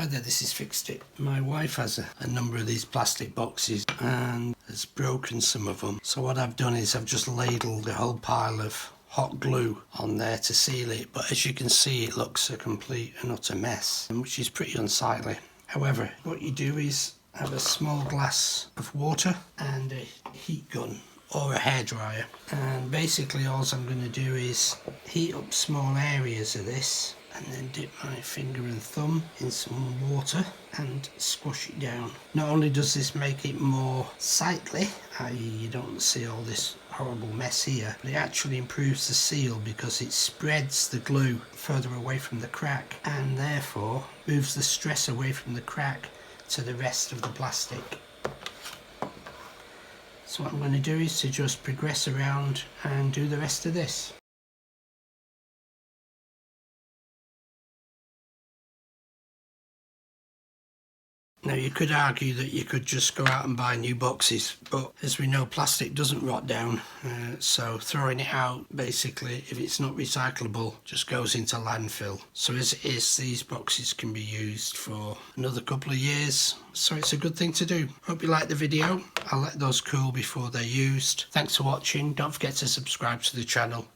whether this has fixed it. My wife has a number of these plastic boxes and has broken some of them. So what I've done is I've just ladled a whole pile of hot glue on there to seal it, but as you can see it looks a complete and utter mess, which is pretty unsightly. However, what you do is have a small glass of water and a heat gun or a hairdryer, and basically all I'm going to do is heat up small areas of this and then dip my finger and thumb in some water and squash it down. Not only does this make it more sightly, i.e. you don't see all this horrible mess here, but it actually improves the seal because it spreads the glue further away from the crack and therefore moves the stress away from the crack to the rest of the plastic. So what I'm going to do is to just progress around and do the rest of this. Now you could argue that you could just go out and buy new boxes, but as we know plastic doesn't rot down, so throwing it out basically, if it's not recyclable, just goes into landfill. So as it is, these boxes can be used for another couple of years, so it's a good thing to do. Hope you liked the video. I'll let those cool before they're used. Thanks for watching. Don't forget to subscribe to the channel.